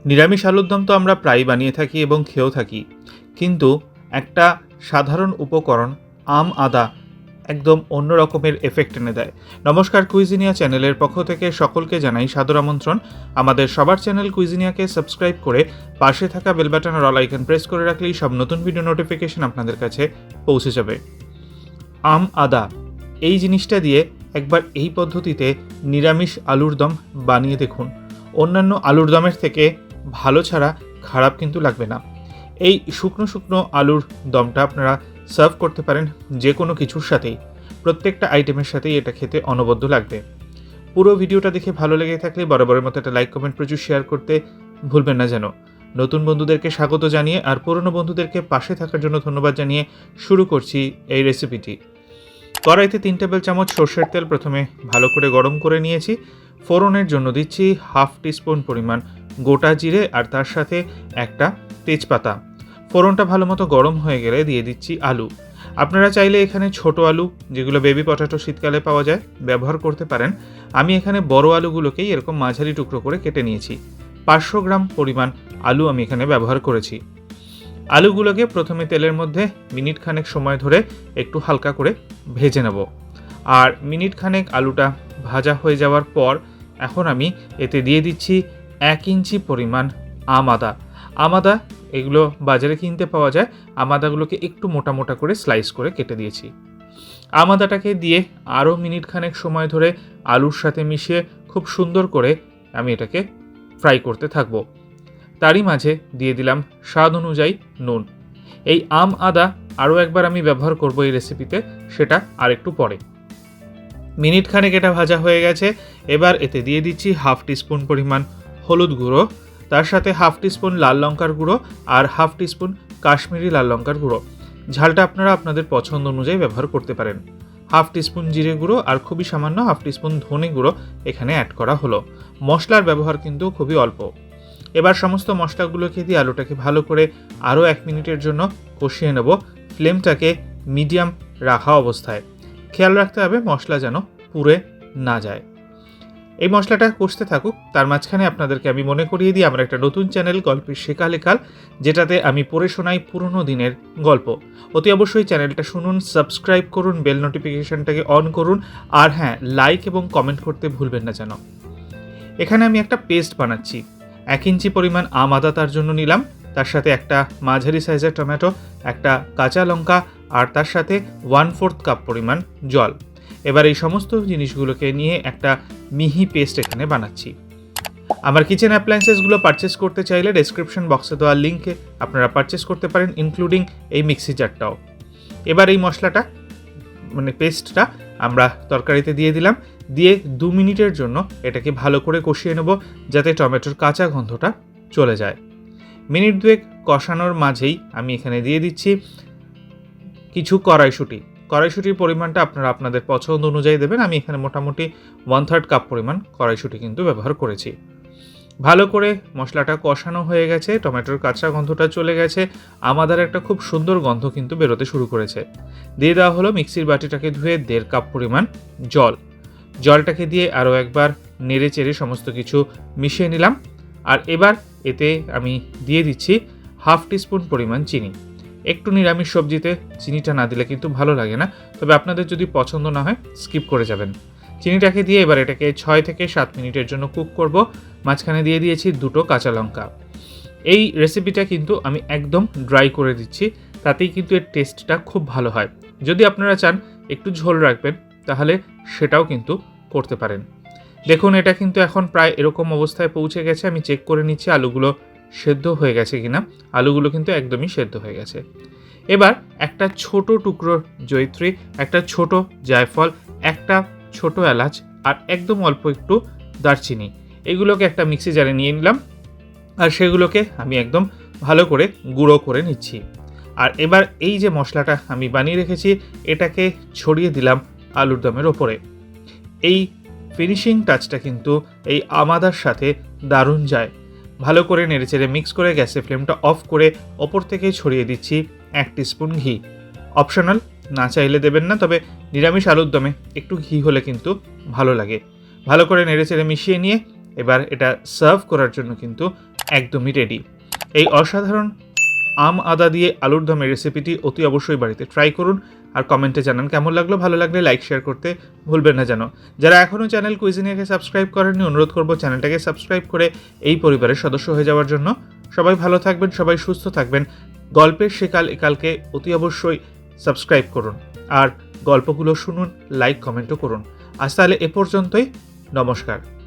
নিরামিষ আলুর দম তো আমরা প্রায় বানিয়ে থাকি এবং খেয়েও থাকি, কিন্তু একটা সাধারণ উপকরণ আম আদা একদম অন্য রকমের এফেক্ট এনে দেয়। নমস্কার, কুইজিনিয়া চ্যানেলের পক্ষ থেকে সকলকে জানাই সাদর আমন্ত্রণ। আমাদের সবার চ্যানেল কুইজিনিয়াকে সাবস্ক্রাইব করে পাশে থাকা বেল বাটন আর অল আইকন প্রেস করে রাখলেই সব নতুন ভিডিও নোটিফিকেশন আপনাদের কাছে পৌঁছে যাবে। আম আদা এই জিনিসটা দিয়ে একবার এই পদ্ধতিতে নিরামিষ আলুর দম বানিয়ে দেখুন। অন্যান্য আলুর দমের থেকে ভালো ছাড়া খারাপ কিন্তু লাগবে না। এই শুকনো শুকনো আলুর দমটা আপনারা সার্ভ করতে পারেন যে কোনো কিছুর সাথেই, প্রত্যেকটা আইটেমের সাথেই এটা খেতে অনবদ্য লাগবে। পুরো ভিডিওটা দেখে ভালো লেগে থাকলে বরাবরের মতো একটা লাইক, কমেন্ট, প্রচুর শেয়ার করতে ভুলবেন না যেন। নতুন বন্ধুদেরকে স্বাগত জানিয়ে আর পুরনো বন্ধুদেরকে পাশে থাকার জন্য ধন্যবাদ জানিয়ে শুরু করছি এই রেসিপিটি। কড়াইতে 3 টেবিল চামচ সর্ষের তেল প্রথমে ভালো করে গরম করে নিয়েছি। ফোড়নের জন্য দিচ্ছি হাফ টিস্পুন পরিমাণ গোটা জিরে আর তার সাথে একটা তেজপাতা। ফোড়নটা ভালো মতো গরম হয়ে গেলে দিয়ে দিচ্ছি আলু। আপনারা চাইলে এখানে ছোট আলু, যেগুলো বেবি পটাটো শীতকালে পাওয়া যায়, ব্যবহার করতে পারেন। আমি এখানে বড় আলুগুলোকেই এরকম মাঝারি টুকরো করে কেটে নিয়েছি। 500 গ্রাম পরিমাণ আলু আমি এখানে ব্যবহার করেছি। আলুগুলোকে প্রথমে তেলের মধ্যে মিনিট খানেক সময় ধরে একটু হালকা করে ভেজে নেব। আর মিনিট খানেক আলুটা ভাজা হয়ে যাওয়ার পর এখন আমি এতে দিয়ে দিচ্ছি 1 ইঞ্চি পরিমাণ আম আদা। এগুলো বাজারে কিনতে পাওয়া যায়। আম আদাগুলোকে একটু মোটা মোটা করে স্লাইস করে কেটে দিয়েছি। আম আদাটাকে দিয়ে আরও মিনিট খানেক সময় ধরে আলুর সাথে মিশিয়ে খুব সুন্দর করে আমি এটাকে ফ্রাই করতে থাকবো। তারই মাঝে দিয়ে দিলাম স্বাদ অনুযায়ী নুন। এই আম আদা আরও একবার আমি ব্যবহার করব এই রেসিপিতে, সেটা আর একটু পরে। মিনিট খানেক এটা ভাজা হয়ে গেছে। এবার এতে দিয়ে দিচ্ছি হাফ টিস্পুন পরিমাণ হলুদ গুঁড়ো, তার সাথে হাফ টিস্পুন লাল লঙ্কার গুঁড়ো আর হাফ টিস্পুন কাশ্মীরি লাল লঙ্কার গুঁড়ো। ঝালটা আপনারা আপনাদের পছন্দ অনুযায়ী ব্যবহার করতে পারেন। হাফ টিস্পুন জিরে গুঁড়ো আর খুবই সামান্য হাফ টিস্পুন ধনে গুঁড়ো এখানে অ্যাড করা হলো। মশলার ব্যবহার কিন্তু খুবই অল্প। এবার সমস্ত মশলাগুলোকে দিয়ে আলুটাকে ভালো করে আরও 1 মিনিটের জন্য কষিয়ে নেব। ফ্লেমটাকে মিডিয়াম রাখা অবস্থায়। খেয়াল রাখতে হবে মশলা যেন পুড়ে না যায়। এই মশলাটা কষতে থাকুক, তার মাঝখানে আপনাদেরকে আমি মনে করিয়ে দিই আমার একটা নতুন চ্যানেল গল্পের শেখা লেখাল, যেটাতে আমি পড়ে শোনাই পুরনো দিনের গল্প। অতি অবশ্যই চ্যানেলটা শুনুন, সাবস্ক্রাইব করুন, বেল নোটিফিকেশনটাকে অন করুন, আর হ্যাঁ, লাইক এবং কমেন্ট করতে ভুলবেন না যেন। এখানে আমি একটা পেস্ট বানাচ্ছি। 1 ইঞ্চি পরিমাণ আম আদা তার জন্য নিলাম, তার সাথে একটা মাঝারি সাইজের টমেটো, একটা কাঁচা লঙ্কা আর তার সাথে 1/4 কাপ পরিমাণ জল। এবার এই সমস্ত জিনিসগুলোকে নিয়ে একটা মিহি পেস্ট এখানে বানাচ্ছি। আমার কিচেন অ্যাপ্লায়েন্সেসগুলো পারচেস করতে চাইলে ডেসক্রিপশন বক্সে দেওয়া লিঙ্কে আপনারা পারচেস করতে পারেন, ইনক্লুডিং এই মিক্সি জারটাও। এবার এই মশলাটা পেস্টটা আমরা তরকারিতে দিয়ে দিলাম। দিয়ে 2 মিনিটের জন্য এটাকে ভালো করে কষিয়ে নেব, যাতে টমেটোর কাঁচা গন্ধটা চলে যায়। মিনিট 2 কষানোর মাঝেই আমি এখানে দিয়ে দিচ্ছি কিছু কড়াইশুঁটির পরিমাণটা আপনারা আপনাদের পছন্দ অনুযায়ী দেবেন। আমি এখানে মোটামুটি 1/3 কাপ পরিমাণ কড়াইশুঁটি কিন্তু ব্যবহার করেছি। ভালো করে মশলাটা কষানো হয়ে গেছে, টমেটোর কাঁচা গন্ধটা চলে গেছে, আমাদের একটা খুব সুন্দর গন্ধ কিন্তু বেরোতে শুরু করেছে। দিয়ে দেওয়া হলো মিক্সির বাটিটাকে ধুয়ে 1.5 কাপ পরিমাণ জলটাকে দিয়ে আরও একবার নেড়ে চেড়ে সমস্ত কিছু মিশিয়ে নিলাম। আর এবার এতে আমি দিয়ে দিচ্ছি হাফ টিস্পুন পরিমাণ চিনি। একটু নিরামিষ সবজিতে চিনিটা না দিলে কিন্তু ভালো লাগে না, তবে আপনাদের যদি পছন্দ না হয় স্কিপ করে যাবেন। চিনিটাকে দিয়ে এবার এটাকে 6 থেকে 7 মিনিটের জন্য কুক করব। মাঝখানে দিয়ে দিয়েছি 2টো কাঁচা লঙ্কা। এই রেসিপিটা কিন্তু আমি একদম ড্রাই করে দিচ্ছি, তাতেই কিন্তু এর টেস্টটা খুব ভালো হয়। যদি আপনারা চান একটু ঝোল রাখবেন তাহলে সেটাও কিন্তু করতে পারেন। দেখুন, এটা কিন্তু এখন প্রায় এরকম অবস্থায় পৌঁছে গেছে। আমি চেক করে নিচ্ছি আলুগুলো সেদ্ধ হয়ে গেছে কিনা। আলুগুলো কিন্তু একদমই সেদ্ধ হয়ে গেছে। এবার একটা ছোট টুকরো জয়িত্রী, একটা ছোট জায়ফল, একটা ছোট এলাচ আর একদম অল্প একটু দারচিনি, এগুলোকে একটা মিক্সি জারে নিয়ে নিলাম। আর সেগুলোকে আমি একদম ভালো করে গুঁড়ো করে নিচ্ছি। আর এবার এই যে মশলাটা আমি বানিয়ে রেখেছি, এটাকে ছড়িয়ে দিলাম আলুর দমের ওপরে। এই ফিনিশিং টাচটা কিন্তু এই আমাদার সাথে দারুণ যায়। ভালো করে নেড়েচেড়ে মিক্স করে গ্যাসের ফ্লেমটা অফ করে ওপর থেকে ছড়িয়ে দিচ্ছি 1 টিস্পুন ঘি। অপশনাল, না চাইলে দেবেন না, তবে নিরামিষ আলুর দমে একটু ঘি হলে কিন্তু ভালো লাগে। ভালো করে নেড়েচেড়ে মিশিয়ে নিয়ে এবার এটা সার্ভ করার জন্য কিন্তু একদমই রেডি। এই অসাধারণ আম আদা দিয়ে আলুর দমের রেসিপিটি অতি অবশ্যই বাড়িতে ট্রাই করুন আর কমেন্টে জানান কেমন লাগলো। ভালো লাগলে লাইক শেয়ার করতে ভুলবেন না যেন। যারা এখনও চ্যানেল কুইজিনিয়াকে সাবস্ক্রাইব করেননি, অনুরোধ করব চ্যানেলটাকে সাবস্ক্রাইব করে এই পরিবারের সদস্য হয়ে যাওয়ার জন্য। সবাই ভালো থাকবেন, সবাই সুস্থ থাকবেন। গল্পের সেকাল একালকে অতি অবশ্যই সাবস্ক্রাইব করুন আর গল্পগুলো শুনুন, লাইক কমেন্টও করুন। আজ তাহলে এ পর্যন্তই, নমস্কার।